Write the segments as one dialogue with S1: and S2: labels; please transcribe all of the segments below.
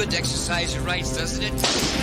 S1: good to exercise your rights, doesn't it?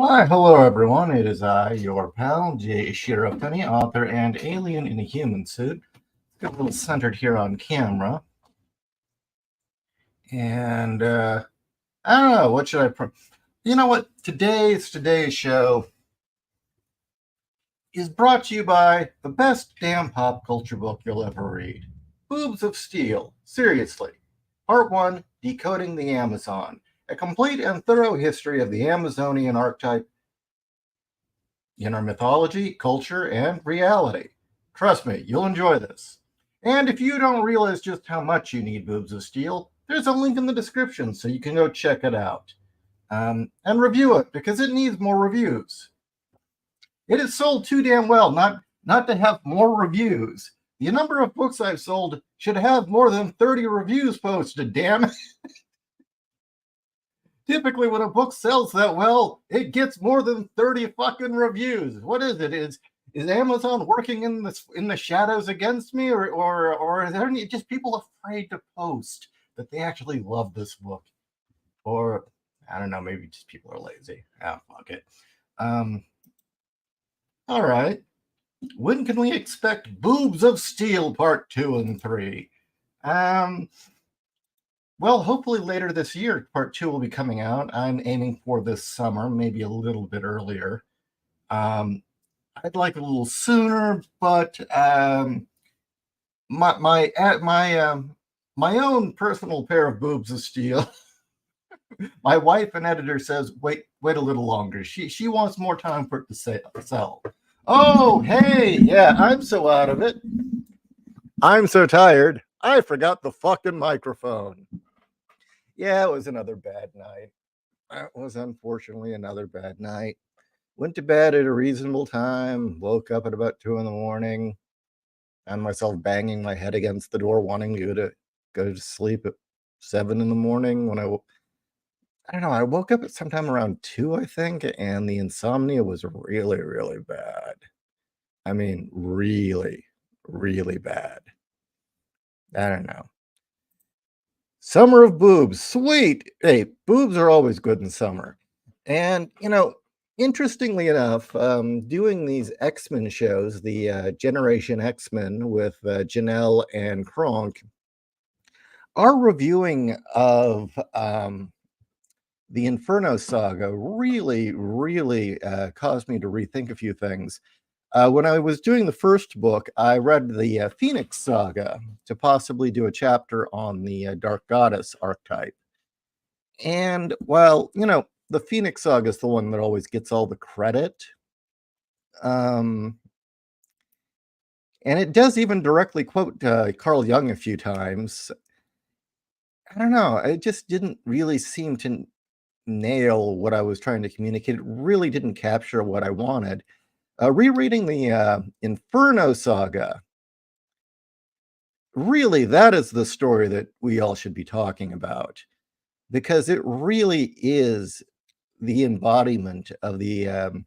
S2: Why, hello everyone. It is I, your pal, J.Ishiro, author and alien in a human suit. Got a little centered here on camera. And, I don't know, what should I... You know what? Today's show is brought to you by the best damn pop culture book you'll ever read. Boobs of Steel. Seriously. Part 1, Decoding the Amazon. A complete and thorough history of the Amazonian archetype in our mythology, culture, and reality. Trust me, you'll enjoy this. And if you don't realize just how much you need Boobs of Steel, there's a link in the description so you can go check it out. And review it, because it needs more reviews. It is sold too damn well not to have more reviews. The number of books I've sold should have more than 30 reviews posted, damn it. Typically, when a book sells that well, it gets more than 30 fucking reviews. What is it? Is Amazon working in the shadows against me, or are there just people afraid to post that they actually love this book? Or I don't know, maybe just people are lazy. Ah, fuck it. All right. When can we expect Boobs of Steel Part 2 and 3? Well, hopefully later this year, Part 2 will be coming out. I'm aiming for this summer, maybe a little bit earlier. I'd like a little sooner, but my own personal pair of Boobs of Steel. My wife and editor says, wait a little longer. She wants more time for it to sell. Oh, hey, yeah, I'm so out of it. I'm so tired. I forgot the fucking microphone. Yeah, it was another bad night. It was unfortunately another bad night. Went to bed at a reasonable time, woke up at about 2 a.m, found myself banging my head against the door, wanting to go to sleep at 7 a.m. when I don't know, I woke up at sometime around 2, I think, and the insomnia was really, really bad. I mean, really, really bad. I don't know. Summer of Boobs. Sweet. Hey, boobs are always good in summer. And, interestingly enough, doing these X-Men shows, the Generation X-Men with Janelle and Kronk, our reviewing of the Inferno Saga really, really caused me to rethink a few things. When I was doing the first book, I read the Phoenix Saga to possibly do a chapter on the Dark Goddess archetype. And while, the Phoenix Saga is the one that always gets all the credit, and it does even directly quote Carl Jung a few times, I don't know, it just didn't really seem to nail what I was trying to communicate. It really didn't capture what I wanted. Rereading the Inferno Saga, really, that is the story that we all should be talking about, because it really is the embodiment of the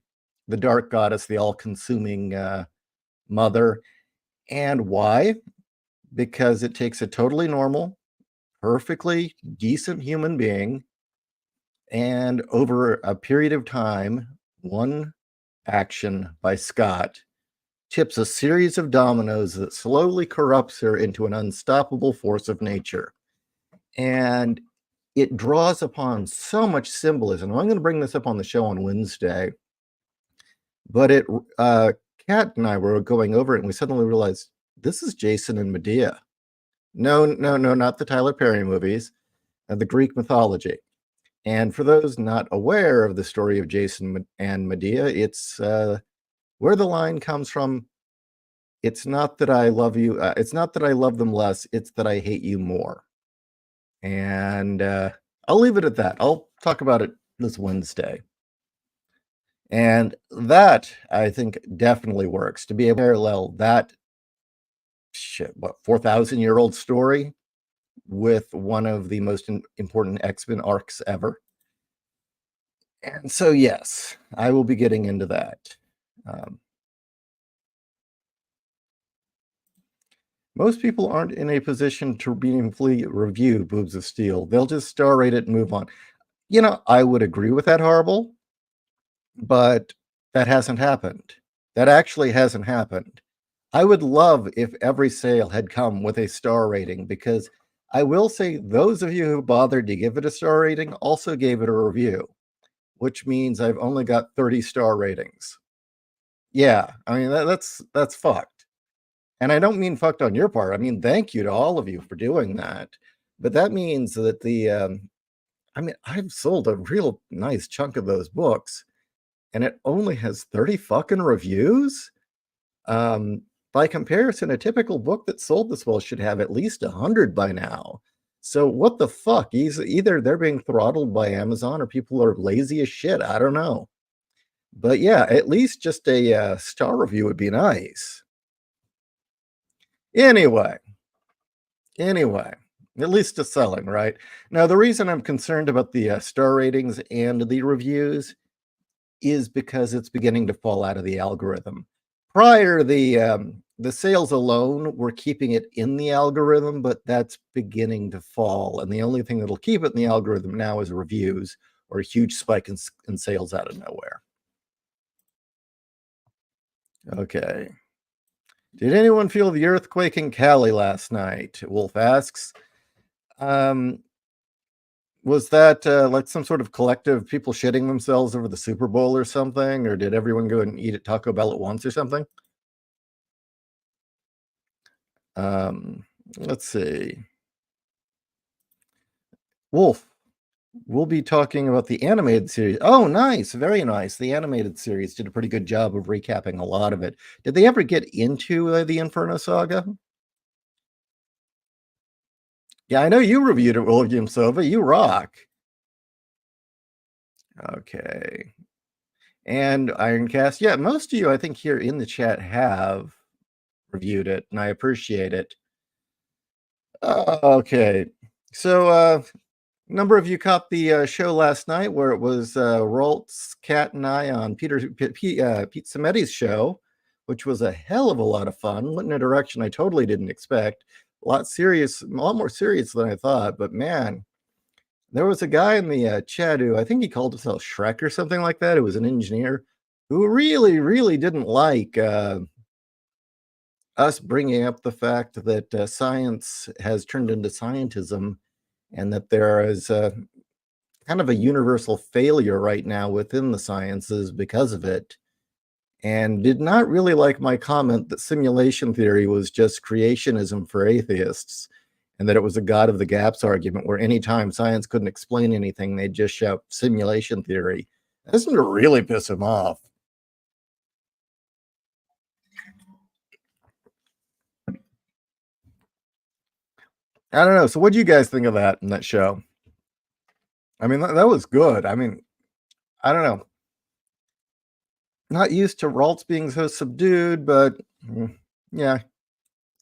S2: Dark Goddess, the all-consuming mother. And why? Because it takes a totally normal, perfectly decent human being, and over a period of time, one action by Scott tips a series of dominoes that slowly corrupts her into an unstoppable force of nature. And it draws upon so much symbolism. I'm going to bring this up on the show on Wednesday, but Kat and I were going over it, and we suddenly realized this is Jason and Medea. No, not the Tyler Perry movies, the Greek mythology. And for those not aware of the story of Jason and Medea, it's where the line comes from. It's not that I love you. It's not that I love them less. It's that I hate you more. And I'll leave it at that. I'll talk about it this Wednesday. And that, I think, definitely works to be able to parallel that 4,000-year-old story with one of the most important X-Men arcs ever. And so, yes, I will be getting into that. Most people aren't in a position to meaningfully review Boobs of Steel. They'll just star rate it and move on. I would agree with that, Horrible. but that hasn't happened. That actually hasn't happened. I would love if every sale had come with a star rating, because I will say those of you who bothered to give it a star rating also gave it a review, which means I've only got 30 star ratings. Yeah, I mean that's fucked. And I don't mean fucked on your part. I mean thank you to all of you for doing that. But that means that I mean I've sold a real nice chunk of those books and it only has 30 fucking reviews. By comparison, a typical book that sold this well should have at least 100 by now. So what the fuck? Either they're being throttled by Amazon or people are lazy as shit. I don't know. But yeah, at least just a star review would be nice. Anyway, anyway, at least it's selling, right? Now, the reason I'm concerned about the star ratings and the reviews is because it's beginning to fall out of the algorithm. Prior, the sales alone were keeping it in the algorithm, but that's beginning to fall. And the only thing that'll keep it in the algorithm now is reviews or a huge spike in sales out of nowhere. Okay. Did anyone feel the earthquake in Cali last night? Wolf asks. Was that like some sort of collective people shitting themselves over the Super Bowl or something? Or did everyone go and eat at Taco Bell at once or something? Let's see. Wolf, we'll be talking about the animated series. Oh, nice. Very nice. The animated series did a pretty good job of recapping a lot of it. Did they ever get into the Inferno Saga? Yeah, I know you reviewed it, William Sova. You rock. Okay. And Ironcast. Yeah, most of you, I think, here in the chat have reviewed it, and I appreciate it. Okay. So, number of you caught the show last night where it was Roltz, Kat, and I on Pete Sameti's show, which was a hell of a lot of fun. Went in a direction I totally didn't expect. A lot more serious than I thought. But man, there was a guy in the chat who I think he called himself Shrek or something like that. Who was an engineer who really, really didn't like us bringing up the fact that science has turned into scientism and that there is kind of a universal failure right now within the sciences because of it, and did not really like my comment that simulation theory was just creationism for atheists and that it was a God of the gaps argument where anytime science couldn't explain anything, they'd just shout simulation theory. This would really piss him off. I don't know. So what do you guys think of that in that show? I mean, that was good. I mean, I don't know. Not used to Raltz being so subdued, but yeah,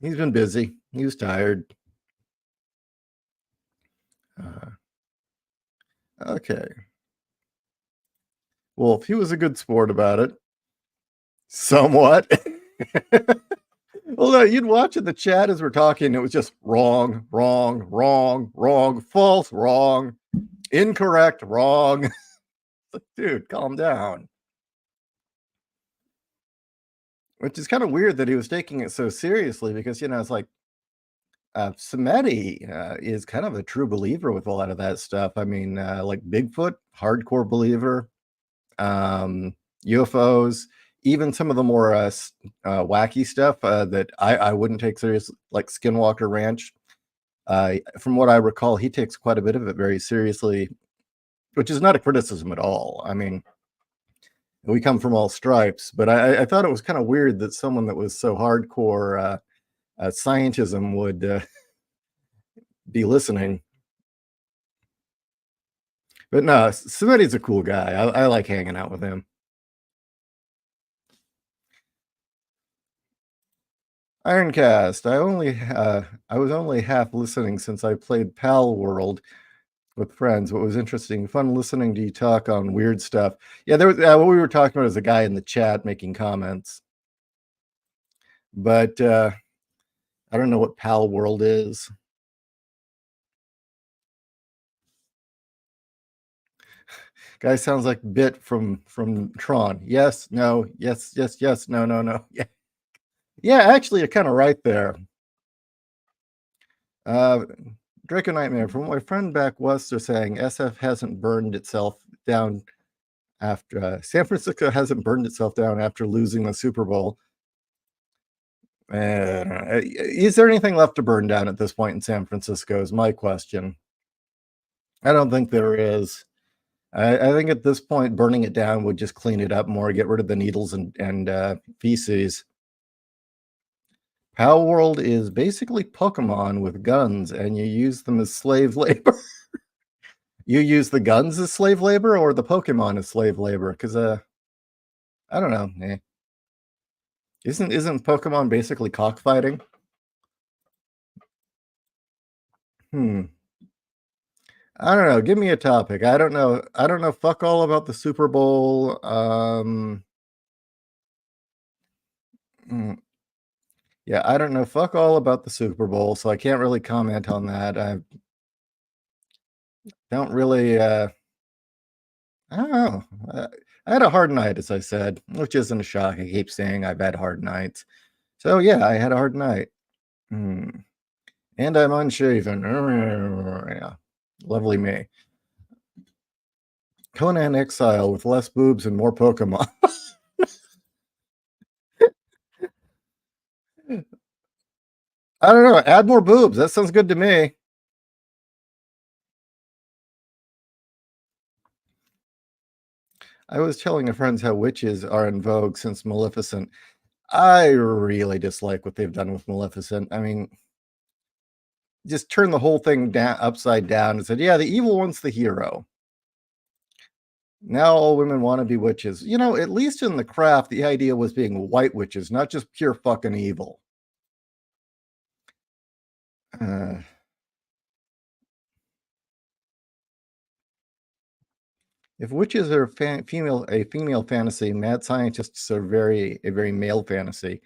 S2: he's been busy. He was tired. Okay. Well, if he was a good sport about it, somewhat. Well, no, you'd watch in the chat as we're talking. It was just wrong, wrong, wrong, wrong, false, wrong, incorrect, wrong. Dude, calm down. Which is kind of weird that he was taking it so seriously because, it's like Samedi is kind of a true believer with a lot of that stuff. I mean, like Bigfoot, hardcore believer, UFOs, even some of the more wacky stuff that I wouldn't take serious, like Skinwalker Ranch. From what I recall, he takes quite a bit of it very seriously, which is not a criticism at all. I mean, we come from all stripes, but I thought it was kind of weird that someone that was so hardcore scientism would be listening. But no, Samedi's a cool guy. I like hanging out with him. Ironcast. I was only half listening since I played Pal World with friends. What was interesting, fun listening to you talk on weird stuff. Yeah, there was what we were talking about is a guy in the chat making comments, but I don't know what Pal World is. Guy sounds like Bit from Tron. Yes, no, yes, yes, yes, no, no, no. Yeah, yeah. Actually, you're kind of right there. Draco Nightmare. From my friend back west, are saying SF hasn't burned itself down after San Francisco hasn't burned itself down after losing the Super Bowl. Is there anything left to burn down at this point in San Francisco? Is my question. I don't think there is. I think at this point, burning it down would just clean it up more, get rid of the needles and feces. Power World is basically Pokemon with guns, and you use them as slave labor. You use the guns as slave labor, or the Pokemon as slave labor? Because I don't know. Isn't Pokemon basically cockfighting? I don't know. Give me a topic. I don't know. I don't know. Fuck all about the Super Bowl. Yeah, I don't know. Fuck all about the Super Bowl, so I can't really comment on that. I don't really. I don't know. I had a hard night, as I said, which isn't a shock. I keep saying I've had hard nights. So yeah, I had a hard night. And I'm unshaven. Yeah, lovely me. Conan Exile with less boobs and more Pokemon. I don't know. Add more boobs. That sounds good to me. I was telling friends how witches are in vogue since Maleficent. I really dislike what they've done with Maleficent. I mean, just turn the whole thing down upside down and said, yeah, the evil one's the hero. Now all women want to be witches. You know, at least in the craft, the idea was being white witches, not just pure fucking evil. If witches are a female fantasy, mad scientists are a very male fantasy.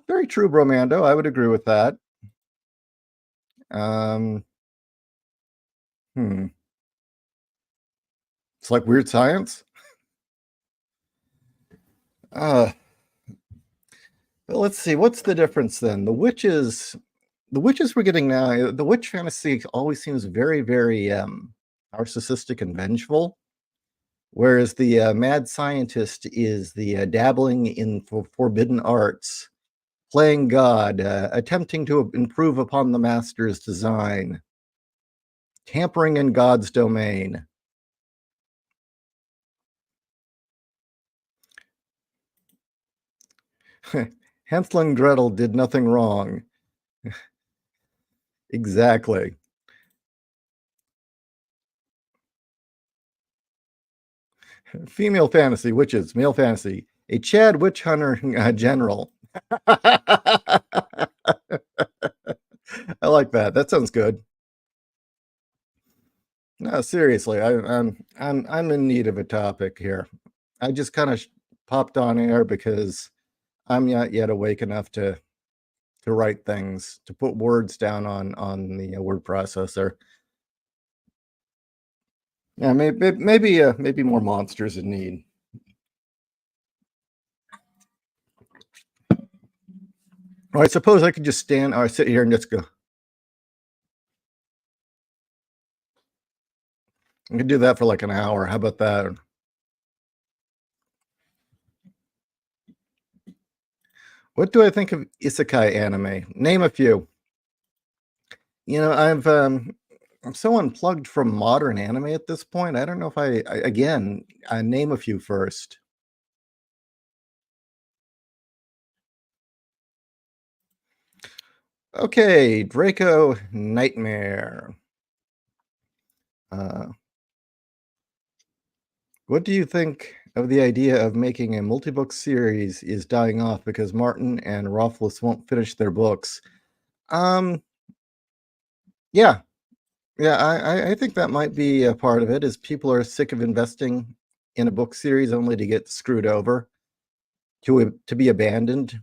S2: Very true, Bromando. I would agree with that. It's like weird science. But let's see. What's the difference then? The witches we're getting now. The witch fantasy always seems very, very narcissistic and vengeful. Whereas the mad scientist is the dabbling in forbidden arts, playing God, attempting to improve upon the master's design, tampering in God's domain. Hansel and Gretel did nothing wrong. Exactly. Female fantasy, witches, male fantasy. A Chad witch hunter general. I like that. That sounds good. No, seriously, I'm in need of a topic here. I just kind of popped on air because I'm not yet awake enough to write things, to put words down on the word processor. Yeah, maybe more monsters in need. Well, I suppose I could just stand or sit here and just go. I could do that for like an hour. How about that? What do I think of isekai anime? Name a few. You know, I'm so unplugged from modern anime at this point. I don't know if I name a few first. Okay, Draco Nightmare. What do you think of the idea of making a multi-book series is dying off because Martin and Rothfuss won't finish their books? Yeah. I think that might be a part of it, is people are sick of investing in a book series only to get screwed over, to be abandoned.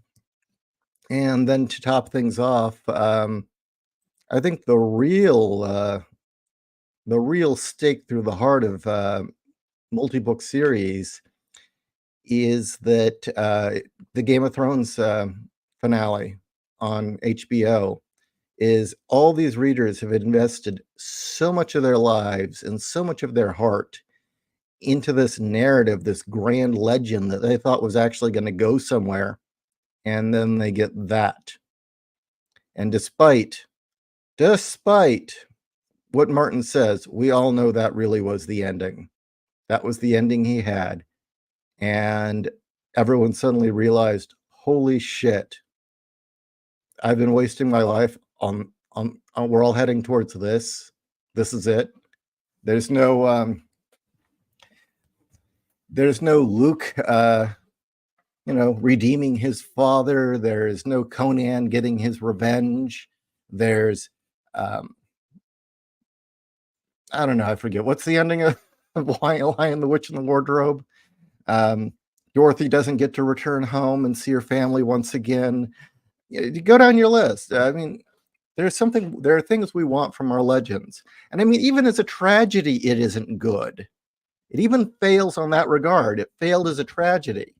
S2: And then to top things off, I think the real stake through the heart of multi-book series is that the Game of Thrones finale on HBO is all these readers have invested so much of their lives and so much of their heart into this narrative, this grand legend that they thought was actually going to go somewhere, and then they get that. And despite what Martin says, we all know that really was the ending. That was the ending he had. And everyone suddenly realized, holy shit, I've been wasting my life on we're all heading towards this. This is it. There's no Luke redeeming his father. There's no Conan getting his revenge. There's I don't know, I forget what's the ending of Lion, the Witch, and the Wardrobe. Dorothy doesn't get to return home and see her family once again. You go down your list. I mean, there are things we want from our legends. And I mean, even as a tragedy, it isn't good. It even fails on that regard. It failed as a tragedy.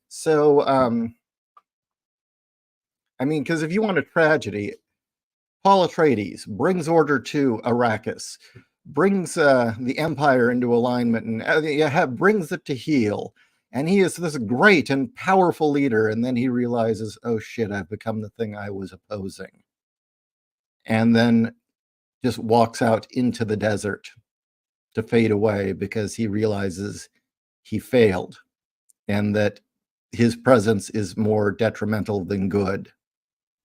S2: So, I mean, because if you want a tragedy, Paul Atreides brings order to Arrakis, brings the Empire into alignment, and brings it to heel. And he is this great and powerful leader. And then he realizes, oh shit, I've become the thing I was opposing. And then just walks out into the desert to fade away because he realizes he failed and that his presence is more detrimental than good.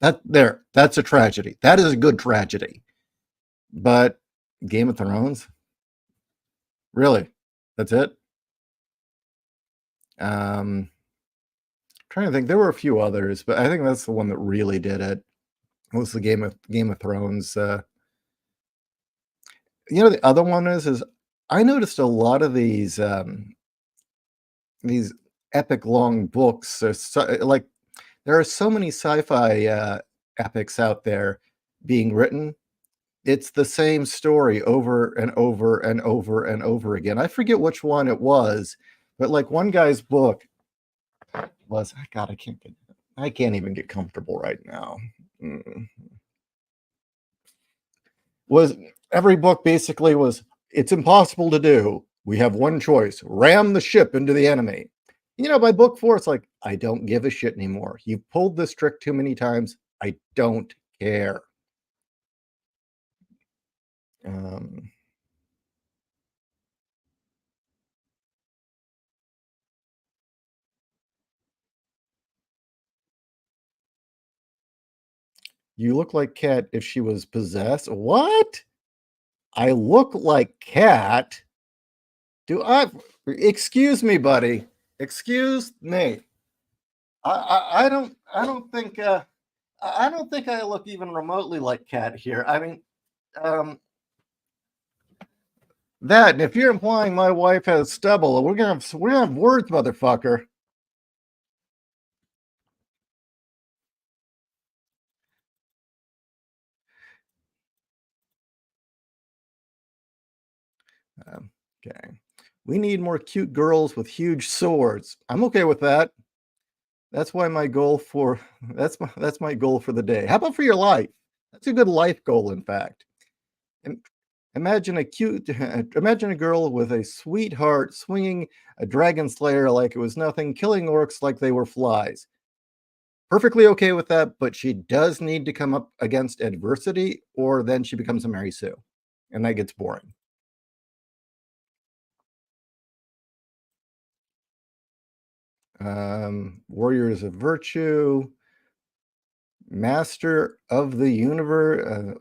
S2: That's a tragedy. That is a good tragedy. But Game of Thrones? Really? That's it? Trying to think. There were a few others, but I think that's the one that really did it. Was the Game of Thrones. The other one is I noticed a lot of these epic long books. Like there are so many sci-fi epics out there being written. It's the same story over and over and over and over again. I forget which one it was, but like one guy's book was, God, I can't even get comfortable right now. Was every book basically was, it's impossible to do. We have one choice: ram the ship into the enemy. By book 4, it's like, I don't give a shit anymore. You've pulled this trick too many times. I don't care. You look like Kat if she was possessed. What? I look like Kat? Do I? Excuse me, buddy. Excuse me. I don't think I look even remotely like Kat here. I mean, that, and if you're implying my wife has stubble, we're gonna have words, motherfucker. Okay. We need more cute girls with huge swords. I'm okay with that. That's my goal for the day. How about for your life? That's a good life goal, in fact. And imagine a girl with a sweetheart swinging a dragon slayer like it was nothing, killing orcs like they were flies. Perfectly okay with that, but she does need to come up against adversity, or then she becomes a Mary Sue, and that gets boring. Warriors of Virtue, Master of the Universe.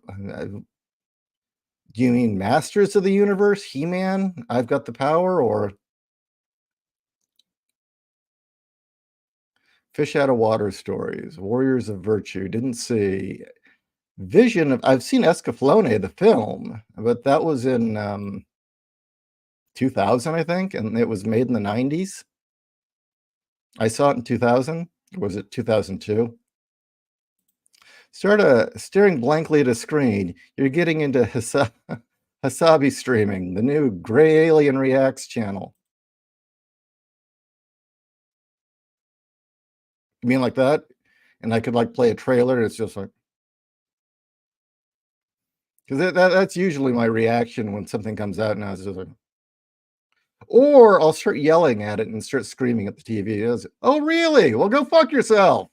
S2: Do you mean Masters of the Universe? He-Man? I've Got the Power? Or Fish Out of Water Stories? Warriors of Virtue? Didn't see. Vision of, I've seen Escaflowne, the film, but that was in 2000, I think, and it was made in the 90s. I saw it in 2000. Or was it 2002? Staring blankly at a screen, you're getting into Hasabi streaming, the new Gray Alien Reacts channel. You mean like that? And I could like play a trailer. And it's just like, because that's usually my reaction when something comes out, and I was just like, or I'll start yelling at it and start screaming at the TV. Oh, really? Well, go fuck yourself.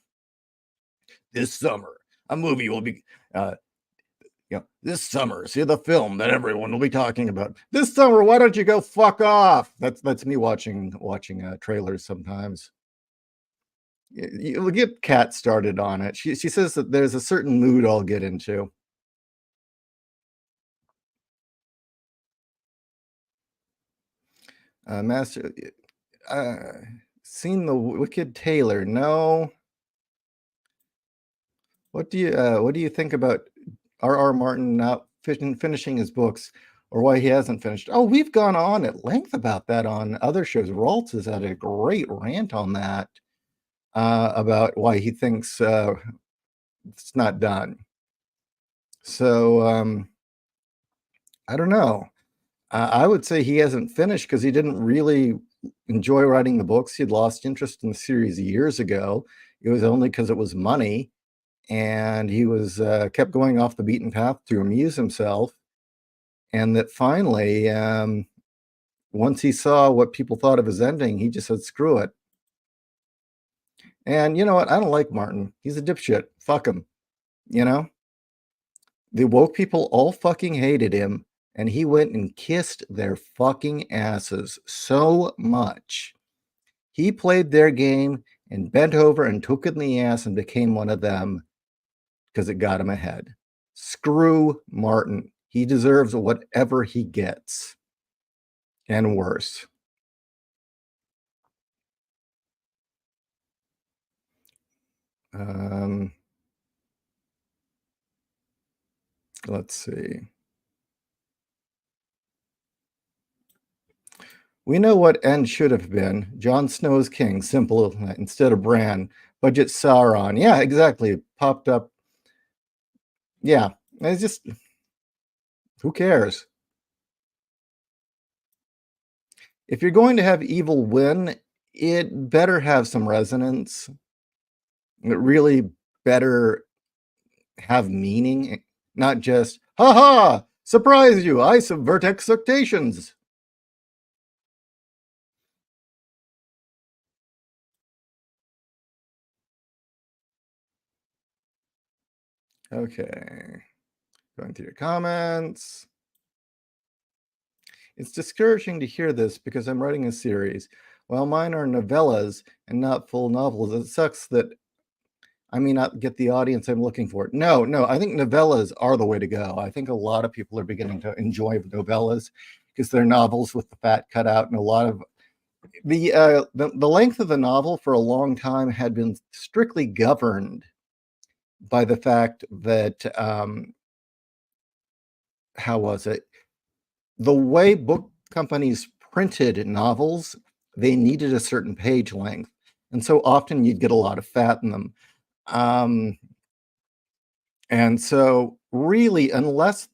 S2: This summer, a movie will be, this summer, see the film that everyone will be talking about. This summer, why don't you go fuck off? That's me watching trailers sometimes. You'll get Kat started on it. She says that there's a certain mood I'll get into. Master, uh, seen the Wicked Taylor? No. What do you think about R.R. Martin not finishing his books, or why he hasn't finished? Oh, we've gone on at length about that on other shows. Raltz has had a great rant on that about why he thinks it's not done. So I don't know. I would say he hasn't finished because he didn't really enjoy writing the books. He had lost interest in the series years ago. It was only because it was money, and he was kept going off the beaten path to amuse himself. And that finally, once he saw what people thought of his ending, he just said, "Screw it." And you know what? I don't like Martin. He's a dipshit. Fuck him. You know, the woke people all fucking hated him, and he went and kissed their fucking asses so much. He played their game and bent over and took it in the ass and became one of them because it got him ahead. Screw Martin. He deserves whatever he gets, and worse. Let's see. We know what end should have been. Jon Snow's king, simple instead of Bran. Budget Sauron. Yeah, exactly. Popped up. Yeah, it's just, who cares? If you're going to have evil win, it better have some resonance. It really better have meaning, not just, ha ha, surprise you, I subvert expectations. Okay, going through your comments. It's discouraging to hear this because I'm writing a series. While mine are novellas and not full novels, it sucks that I may not get the audience I'm looking for. No, I think novellas are the way to go. I think a lot of people are beginning to enjoy novellas because they're novels with the fat cut out, and a lot of the length of the novel for a long time had been strictly governed by the fact that how was it? The way book companies printed novels, they needed a certain page length, and so often you'd get a lot of fat in them. And so really, unless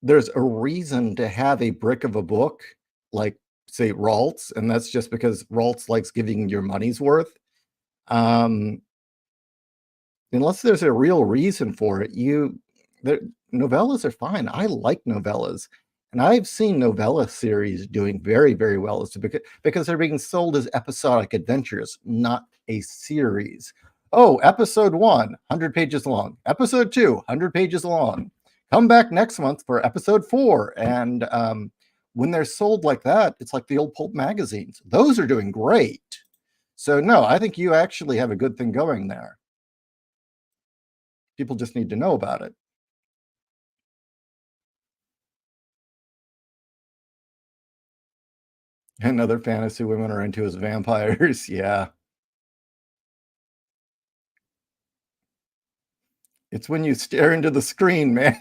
S2: there's a reason to have a brick of a book, like say Raltz, and that's just because Raltz likes giving your money's worth. Unless there's a real reason for it, novellas are fine. I like novellas, and I've seen novella series doing very, very well. It's because they're being sold as episodic adventures, not a series. Oh, episode 1, 100 pages long. Episode 2, 100 pages long. Come back next month for episode 4. And when they're sold like that, it's like the old pulp magazines. Those are doing great. So no, I think you actually have a good thing going there. People just need to know about it. Another fantasy women are into is vampires. Yeah. It's when you stare into the screen, man.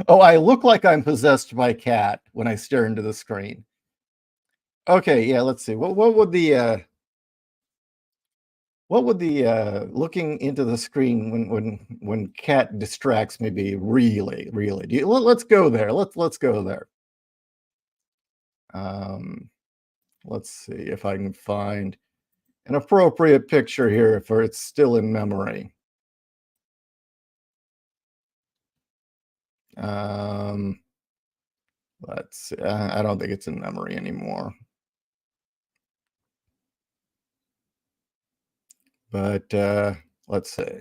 S2: Oh, I look like I'm possessed by Cat when I stare into the screen. Okay, yeah, let's see. What would the looking into the screen when Cat distracts me be really? Let's go there. Let's go there. Let's see if I can find an appropriate picture here for it's still in memory. Let's see. I don't think it's in memory anymore. But let's see.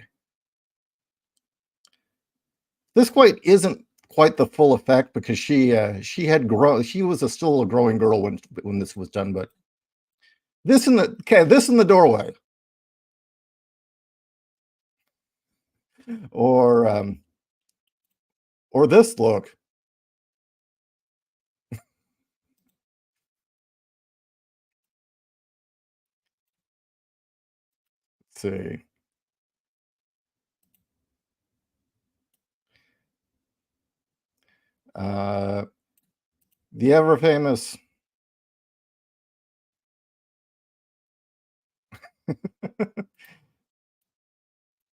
S2: This isn't quite the full effect because she had grown. She was still a growing girl when this was done. But this in the doorway, or this look. Let's see. The ever famous.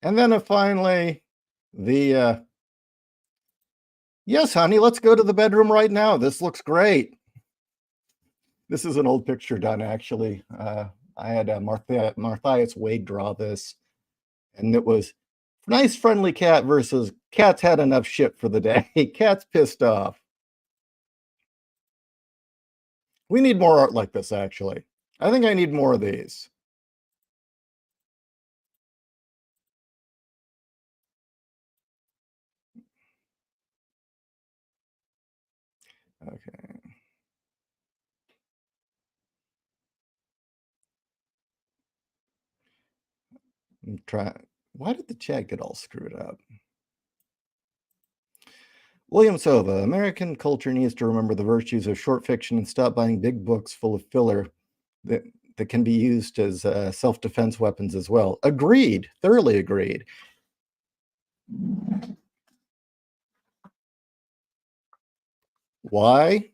S2: And then finally, the yes, honey, let's go to the bedroom right now. This looks great. This is an old picture done, actually. I had Marthias Wade draw this, and it was nice, friendly cat versus cat's had enough shit for the day. Cat's pissed off. We need more art like this, actually. I think I need more of these. Okay. Why did the chat get all screwed up? William Sova, American culture needs to remember the virtues of short fiction and stop buying big books full of filler that can be used as self-defense weapons as well. Agreed. Thoroughly agreed. Why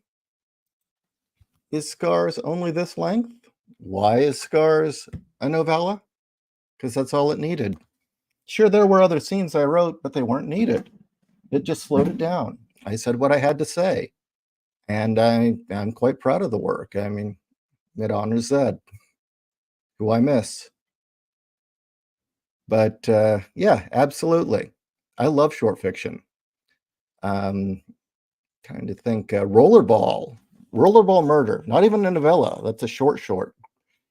S2: is Scars only this length? Why is Scars a novella? Because that's all it needed. Sure, there were other scenes I wrote, but they weren't needed. It just slowed it down. I said what I had to say. And I'm quite proud of the work. I mean, it honors Zed, who I miss. But yeah, absolutely. I love short fiction. Trying to think. Rollerball Murder. Not even a novella. That's a short.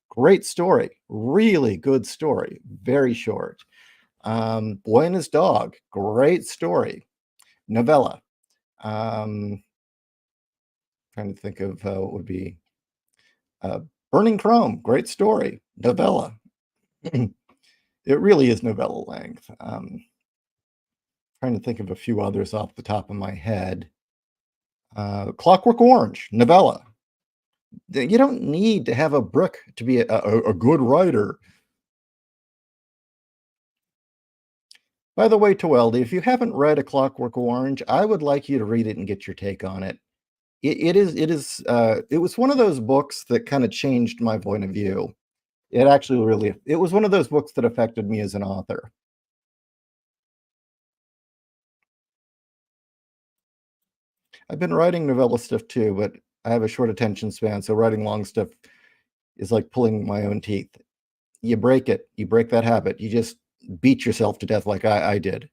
S2: Great story. Really good story. Very short. Boy and His Dog. Great story. Novella. Trying to think of what would be Burning Chrome. Great story. Novella. It really is novella length. Trying to think of a few others off the top of my head. Clockwork Orange. Novella. You don't need to have a book to be a good writer. By the way, Toeldi, if you haven't read A Clockwork Orange, I would like you to read it and get your take on it. It was one of those books that kind of changed my point of view. It was one of those books that affected me as an author. I've been writing novella stuff too, but I have a short attention span, so writing long stuff is like pulling my own teeth. You break that habit. You just beat yourself to death like I did.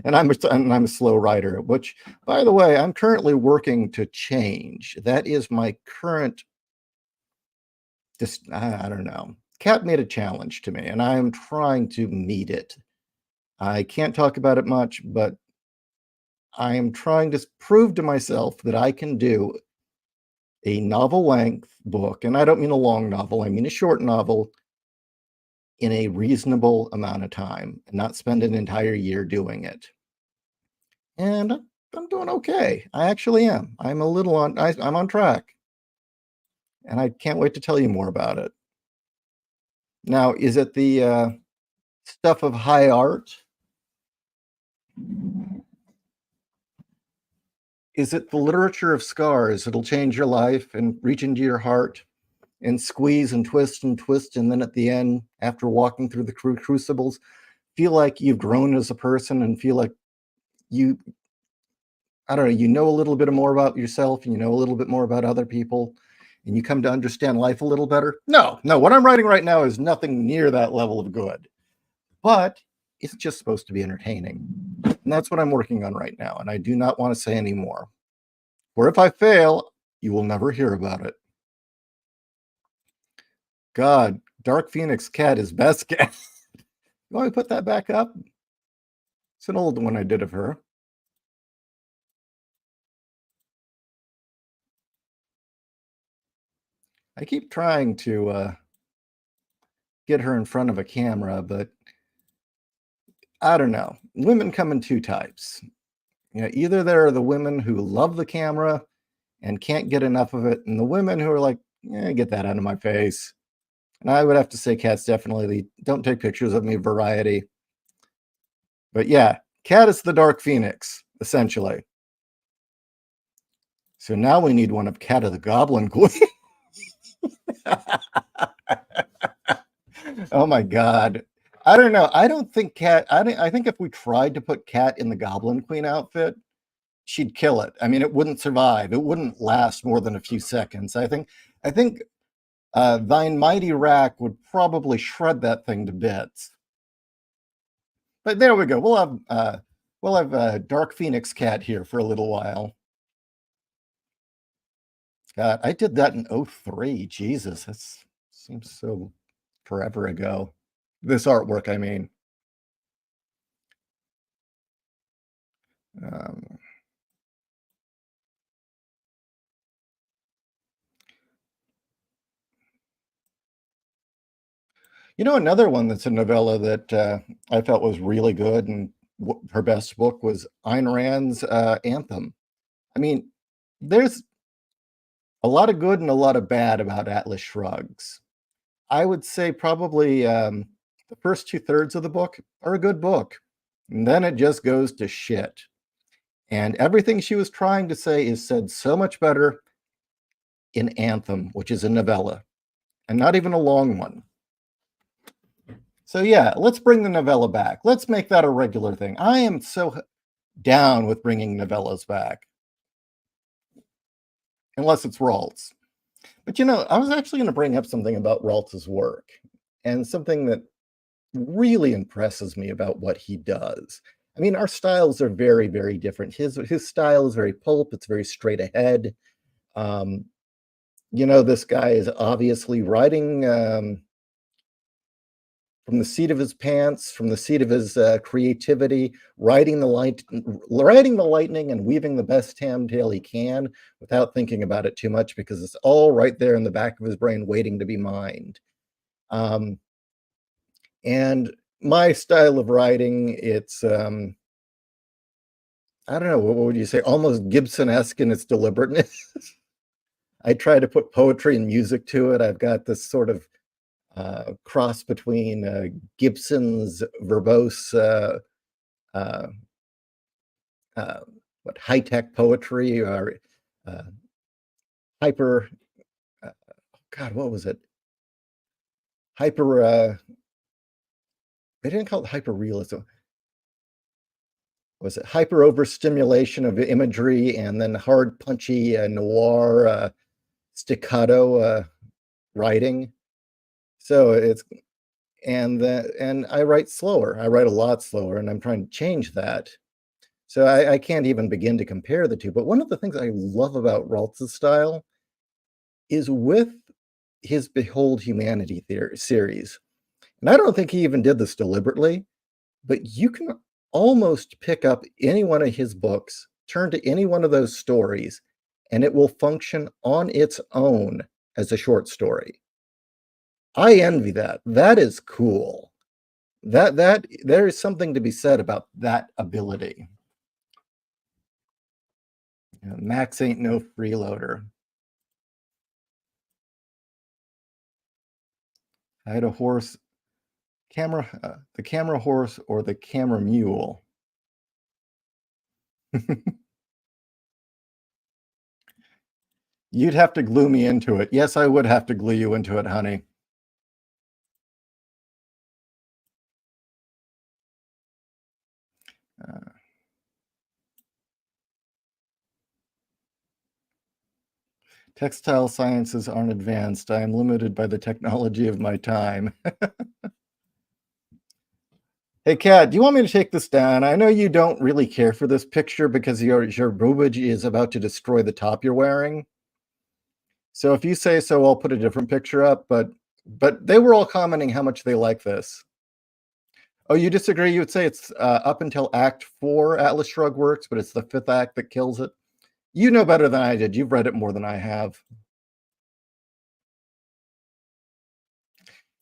S2: And I'm a slow writer, which, by the way, I'm currently working to change. That is my current, I don't know. Cat made a challenge to me, and I am trying to meet it. I can't talk about it much, but I am trying to prove to myself that I can do a novel-length book, and I don't mean a long novel, I mean a short novel, in a reasonable amount of time and not spend an entire year doing it. And I'm doing okay. I actually am. I'm on track. And I can't wait to tell you more about it. Now, is it the stuff of high art? Is it the literature of scars? It'll change your life and reach into your heart and squeeze and twist, and then at the end, after walking through the crucibles, feel like you've grown as a person and feel like I don't know, you know a little bit more about yourself and you know a little bit more about other people, and you come to understand life a little better? No, what I'm writing right now is nothing near that level of good. But it's just supposed to be entertaining. And that's what I'm working on right now. And I do not want to say any more. Or if I fail, you will never hear about it. God, Dark Phoenix Cat is best cat. You want me to put that back up? It's an old one I did of her. I keep trying to get her in front of a camera, but I don't know. Women come in two types. Either there are the women who love the camera and can't get enough of it, and the women who are like, get that out of my face. And I would have to say Cat's definitely the don't take pictures of me variety. But yeah, Cat is the Dark Phoenix, essentially. So now we need one of Cat of the Goblin Queen. Oh my God. I don't know. I don't think Cat, I think if we tried to put Cat in the Goblin Queen outfit, she'd kill it. I mean, it wouldn't survive. It wouldn't last more than a few seconds. I think Thine Mighty Rack would probably shred that thing to bits. But there we go. We'll have Dark Phoenix Cat here for a little while. God, I did that in 03. Jesus, that seems so forever ago. This artwork, I mean. Another one that's a novella that I felt was really good, and her best book was Ayn Rand's Anthem. I mean, there's a lot of good and a lot of bad about Atlas Shrugs. I would say probably the first 2/3 of the book are a good book, and then it just goes to shit. And everything she was trying to say is said so much better in Anthem, which is a novella, and not even a long one. So yeah, let's bring the novella back. Let's make that a regular thing. I am so down with bringing novellas back. Unless it's Ralt's. But I was actually going to bring up something about Raltz's work, and something that really impresses me about what he does. I mean, our styles are very, very different. His style is very pulp. It's very straight ahead. This guy is obviously writing from the seat of his pants, from the seat of his creativity, riding the lightning and weaving the best ham tale he can without thinking about it too much, because it's all right there in the back of his brain waiting to be mined. And my style of writing, it's, I don't know, what would you say, almost Gibson-esque in its deliberateness. I try to put poetry and music to it. I've got this sort of cross between Gibson's verbose, high-tech poetry, or hyper, God, what was it? Hyper, they didn't call it hyper-realism. Was it hyper overstimulation of imagery, and then hard, punchy noir staccato writing? So and I write slower. I write a lot slower, and I'm trying to change that. So I can't even begin to compare the two. But one of the things I love about Raltz's style is with his Behold Humanity series. And I don't think he even did this deliberately, but you can almost pick up any one of his books, turn to any one of those stories, and it will function on its own as a short story. I envy that. That is cool. That there is something to be said about that ability. Max ain't no freeloader. I had a horse, the camera horse or the camera mule. You'd have to glue me into it. Yes, I would have to glue you into it, honey. Textile sciences aren't advanced. I am limited by the technology of my time. Hey, Kat, do you want me to take this down? I know you don't really care for this picture because your boobage is about to destroy the top you're wearing. So if you say so, I'll put a different picture up. But they were all commenting how much they like this. Oh, you disagree? You would say it's up until Act 4 Atlas Shrugged works, but it's the fifth act that kills it. You know better than I did. You've read it more than I have.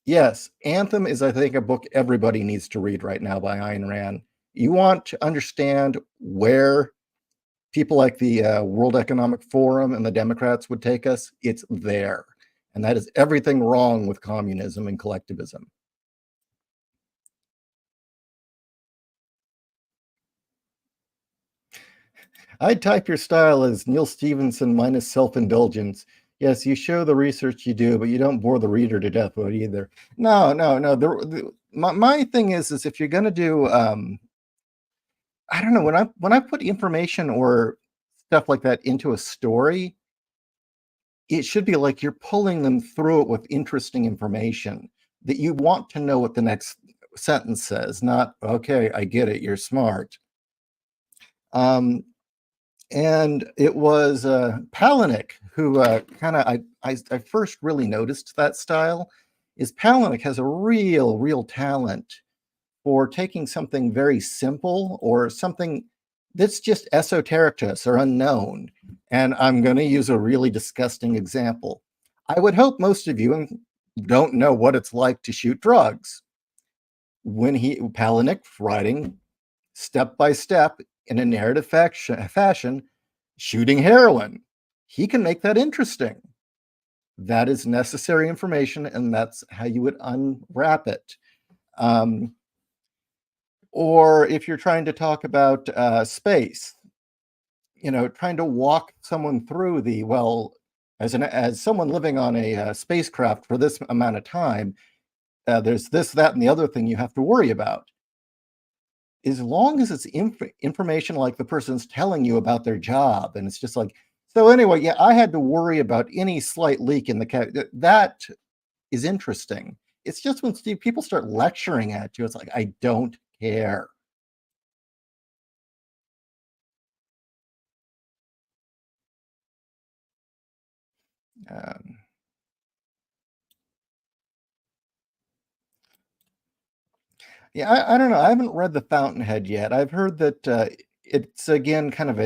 S2: Yes, Anthem is, I think, a book everybody needs to read right now by Ayn Rand. You want to understand where people like the World Economic Forum and the Democrats would take us, it's there. And that is everything wrong with communism and collectivism. I'd type your style as Neil Stephenson minus self-indulgence. Yes, you show the research you do, but you don't bore the reader to death with it either. No, no, no. My thing is if you're going to do, I don't know, when I put information or stuff like that into a story, it should be like you're pulling them through it with interesting information that you want to know what the next sentence says, not, okay, I get it, you're smart. And it was Palahniuk who kind of, I first really noticed that style, is Palahniuk has a real talent for taking something very simple or something that's just esoteric to us or unknown. And I'm going to use a really disgusting example. I would hope most of you don't know what it's like to shoot drugs. When Palahniuk writing step by step in a narrative fashion, shooting heroin, he can make that interesting. That is necessary information, and that's how you would unwrap it. Or if you're trying to talk about space, trying to walk someone through as someone living on a spacecraft for this amount of time, there's this, that, and the other thing you have to worry about. As long as it's information like the person's telling you about their job, and it's just like, so anyway, yeah, I had to worry about any slight leak in the that is interesting. It's just when people start lecturing at you, it's like, I don't care. Um, yeah, I don't know. I haven't read The Fountainhead yet. I've heard that it's again kind of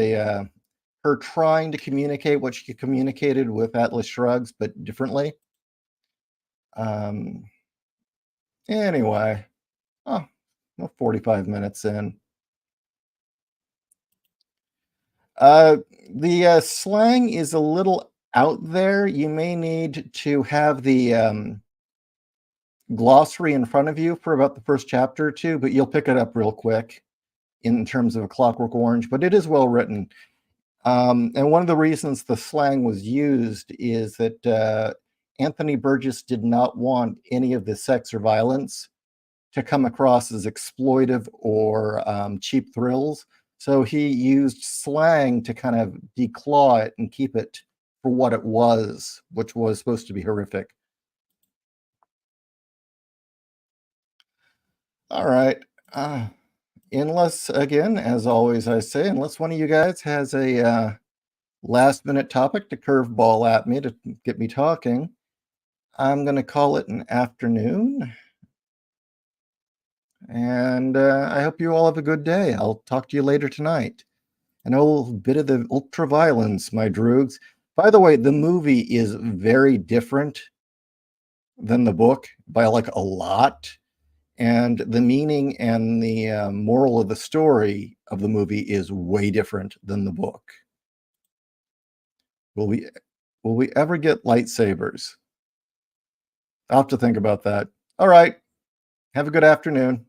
S2: her trying to communicate what she communicated with Atlas Shrugs, but differently. Um, anyway, oh, well, 45 minutes in. Uh, the slang is a little out there. You may need to have the glossary in front of you for about the first chapter or two, but you'll pick it up real quick in terms of A Clockwork Orange, but it is well written. And one of the reasons the slang was used is that Anthony Burgess did not want any of the sex or violence to come across as exploitive or cheap thrills. So he used slang to kind of declaw it and keep it for what it was, which was supposed to be horrific. All right. Unless, again, as always, I say, unless one of you guys has a last minute topic to curveball at me to get me talking, I'm going to call it an afternoon. And I hope you all have a good day. I'll talk to you later tonight. An old bit of the ultra violence, my droogs. By the way, the movie is very different than the book by like a lot. And the meaning and the moral of the story of the movie is way different than the book. Will we ever get lightsabers? I'll have to think about that. All right. Have a good afternoon.